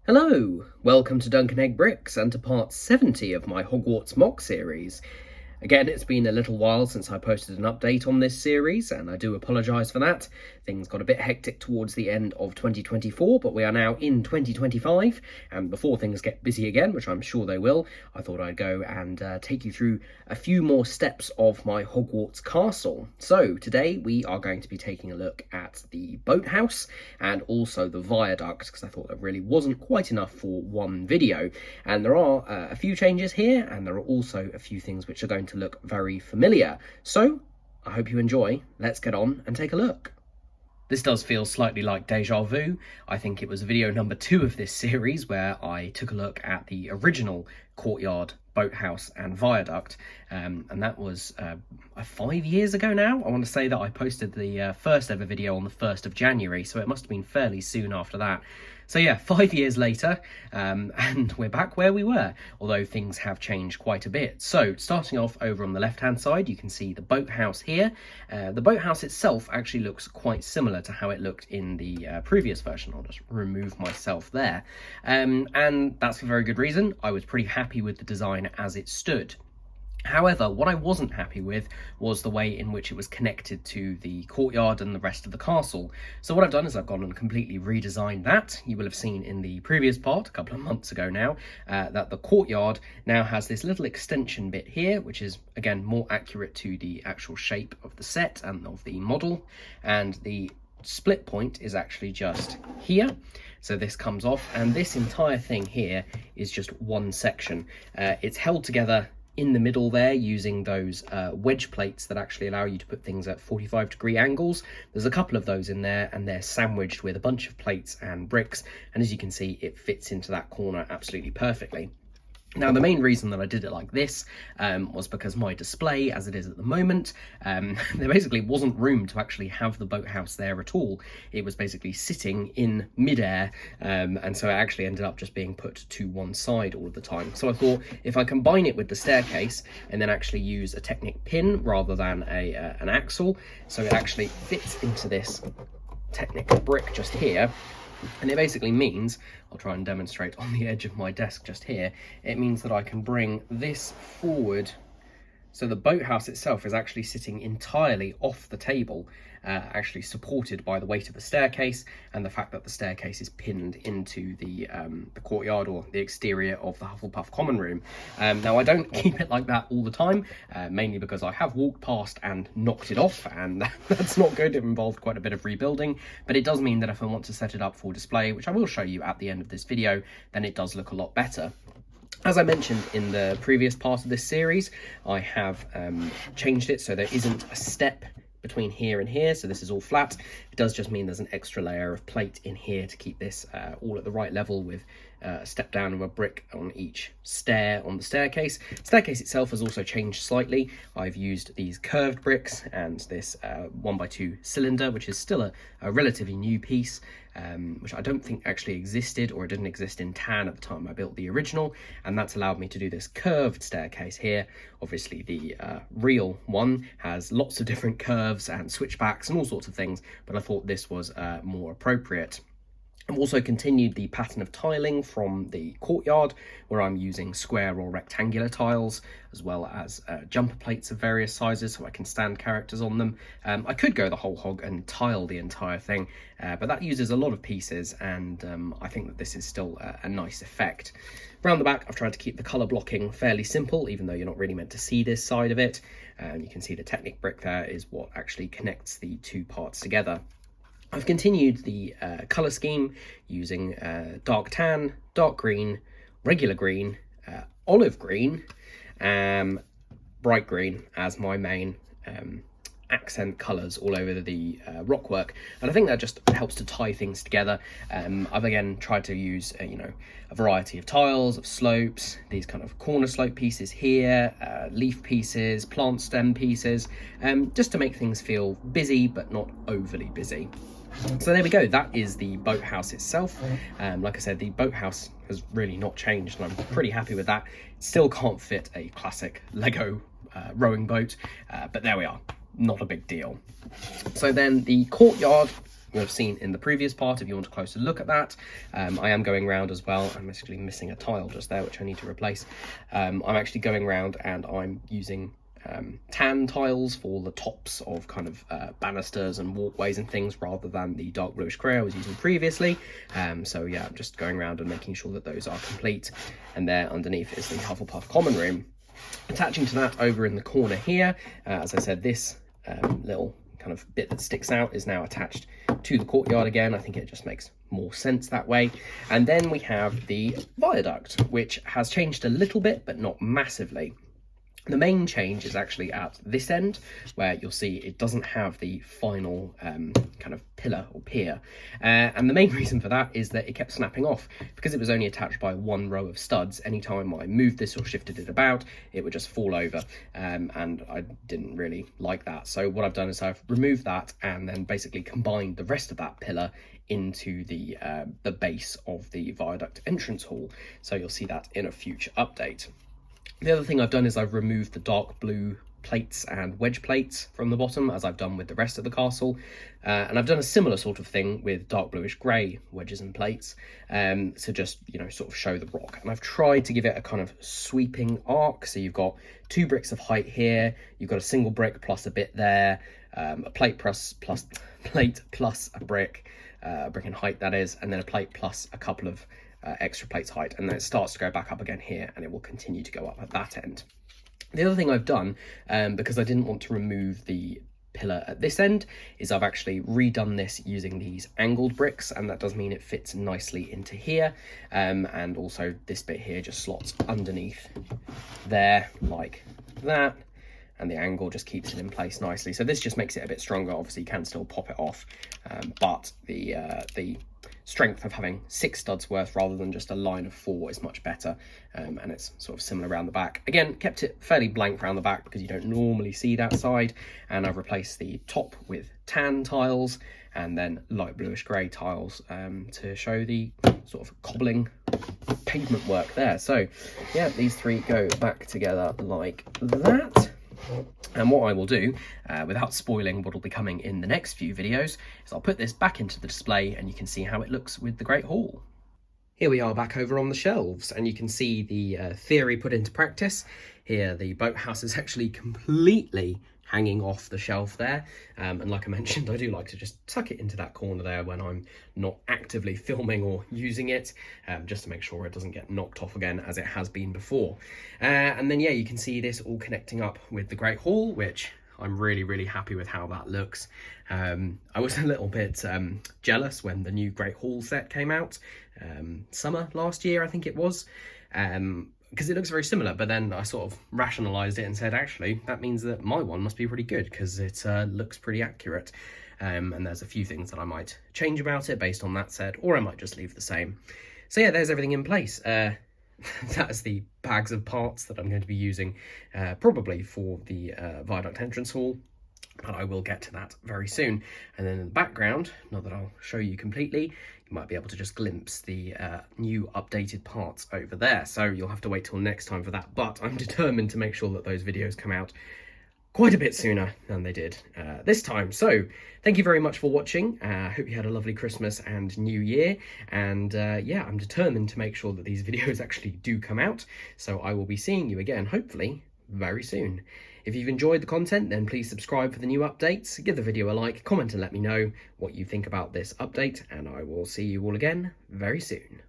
Hello, welcome to Duncan Egg Bricks and to part 70 of my Hogwarts MOC series. Again, it's been a little while since I posted an update on this series, and I do apologise for that. Things got a bit hectic towards the end of 2024, but we are now in 2025, and before things get busy again, which I'm sure they will, I thought I'd go and take you through a few more steps of my Hogwarts castle. So today we are going to be taking a look at the Boathouse and also the Viaduct, because I thought that really wasn't quite enough for one video. And there are a few changes here, and there are also a few things which are going to look very familiar. So I hope you enjoy. Let's get on and take a look. This does feel slightly like deja vu. I think it was video number 2 of this series where I took a look at the original courtyard, boathouse and viaduct, and that was 5 years ago now. I want to say that I posted the first ever video on the 1st of January, so it must have been fairly soon after that. So yeah, 5 years later, and we're back where we were, although things have changed quite a bit. So starting off over on the left-hand side, you can see the boathouse here. The boathouse itself actually looks quite similar to how it looked in the previous version. I'll just remove myself there. And that's for very good reason. I was pretty happy with the design as it stood. However, what I wasn't happy with was the way in which it was connected to the courtyard and the rest of the castle. So what I've done is I've gone and completely redesigned that. You will have seen in the previous part, a couple of months ago now, that the courtyard now has this little extension bit here, which is, again, more accurate to the actual shape of the set and of the model. And the split point is actually just here. So this comes off, and this entire thing here is just one section. It's held together in the middle there using those wedge plates that actually allow you to put things at 45-degree angles. There's a couple of those in there, and they're sandwiched with a bunch of plates and bricks, and as you can see, it fits into that corner absolutely perfectly. Now, the main reason that I did it like this was because my display, as it is at the moment, there basically wasn't room to actually have the boathouse there at all. It was basically sitting in midair, and so it actually ended up just being put to one side all of the time. So I thought if I combine it with the staircase and then actually use a Technic pin rather than an axle, so it actually fits into this Technic brick just here. And it basically means, I'll try and demonstrate on the edge of my desk just here, it means that I can bring this forward. So the boathouse itself is actually sitting entirely off the table, actually supported by the weight of the staircase and the fact that the staircase is pinned into the courtyard or the exterior of the Hufflepuff common room. Now, I don't keep it like that all the time, mainly because I have walked past and knocked it off, and that's not good. It involved quite a bit of rebuilding, but it does mean that if I want to set it up for display, which I will show you at the end of this video, then it does look a lot better. As I mentioned in the previous part of this series, I have changed it so there isn't a step between here and here, so this is all flat. It does just mean there's an extra layer of plate in here to keep this all at the right level, with a step down of a brick on each stair on the staircase. The staircase itself has also changed slightly. I've used these curved bricks and this 1x2 cylinder, which is still a relatively new piece, which I don't think actually existed, or it didn't exist in tan at the time I built the original, and that's allowed me to do this curved staircase here. Obviously the real one has lots of different curves and switchbacks and all sorts of things, but I thought this was more appropriate. I've also continued the pattern of tiling from the courtyard, where I'm using square or rectangular tiles, as well as jumper plates of various sizes so I can stand characters on them. I could go the whole hog and tile the entire thing, but that uses a lot of pieces, and I think that this is still a nice effect. Around the back, I've tried to keep the colour blocking fairly simple, even though you're not really meant to see this side of it. You can see the Technic brick there is what actually connects the two parts together. I've continued the colour scheme using dark tan, dark green, regular green, olive green, bright green as my main accent colours all over the rockwork, and I think that just helps to tie things together. I've again tried to use a variety of tiles, of slopes, these kind of corner slope pieces here, leaf pieces, plant stem pieces, just to make things feel busy but not overly busy. So there we go, that is the boathouse itself. Like I said, the boathouse has really not changed, and I'm pretty happy with that. It still can't fit a classic Lego rowing boat, but there we are, not a big deal. So then the courtyard you'll have seen in the previous part if you want a closer look at that. I am going around as well. I'm basically missing a tile just there, which I need to replace. I'm actually going around and I'm using tan tiles for the tops of kind of banisters and walkways and things, rather than the dark bluish grey I was using previously. So yeah, I'm just going around and making sure that those are complete. And there underneath is the Hufflepuff common room. Attaching to that over in the corner here, as I said, this little kind of bit that sticks out is now attached to the courtyard again. I think it just makes more sense that way. And then we have the viaduct, which has changed a little bit, but not massively. The main change is actually at this end, where you'll see it doesn't have the final kind of pillar or pier. And the main reason for that is that it kept snapping off. Because it was only attached by one row of studs, anytime I moved this or shifted it about, it would just fall over. And I didn't really like that. So what I've done is I've removed that and then basically combined the rest of that pillar into the base of the viaduct entrance hall. So you'll see that in a future update. The other thing I've done is I've removed the dark blue plates and wedge plates from the bottom, as I've done with the rest of the castle. And I've done a similar sort of thing with dark bluish grey wedges and plates, to just, you know, sort of show the rock. And I've tried to give it a kind of sweeping arc. So you've got 2 bricks of height here, you've got a single brick plus a bit there, a plate plus a brick in height that is, and then a plate plus a couple of extra plates height, and then it starts to go back up again here, and it will continue to go up at that end. The other thing I've done, because I didn't want to remove the pillar at this end, is I've actually redone this using these angled bricks, and that does mean it fits nicely into here, and also this bit here just slots underneath there like that, and the angle just keeps it in place nicely. So this just makes it a bit stronger. Obviously you can still pop it off, but the strength of having 6 studs worth rather than just a line of 4 is much better, and it's sort of similar around the back. Again, kept it fairly blank around the back because you don't normally see that side, and I've replaced the top with tan tiles and then light bluish grey tiles to show the sort of cobbling pavement work there. So yeah, these 3 go back together like that. And what I will do, without spoiling what will be coming in the next few videos, is I'll put this back into the display and you can see how it looks with the Great Hall. Here we are back over on the shelves, and you can see the theory put into practice. Here the boathouse is actually completely hanging off the shelf there, and like I mentioned, I do like to just tuck it into that corner there when I'm not actively filming or using it, just to make sure it doesn't get knocked off again as it has been before. And then yeah, you can see this all connecting up with the Great Hall, which I'm really happy with how that looks. I was a little bit jealous when the new Great Hall set came out, summer last year I think it was, because it looks very similar, but then I sort of rationalised it and said, actually, that means that my one must be pretty good because it looks pretty accurate. And there's a few things that I might change about it based on that set, or I might just leave the same. So yeah, there's everything in place. That's the bags of parts that I'm going to be using probably for the Viaduct entrance hall, but I will get to that very soon. And then in the background, not that I'll show you completely, you might be able to just glimpse the new updated parts over there. So you'll have to wait till next time for that, but I'm determined to make sure that those videos come out quite a bit sooner than they did this time. So thank you very much for watching. I hope you had a lovely Christmas and New Year, and yeah, I'm determined to make sure that these videos actually do come out, so I will be seeing you again hopefully very soon. If you've enjoyed the content, then please subscribe for the new updates, give the video a like, comment and let me know what you think about this update, and I will see you all again very soon.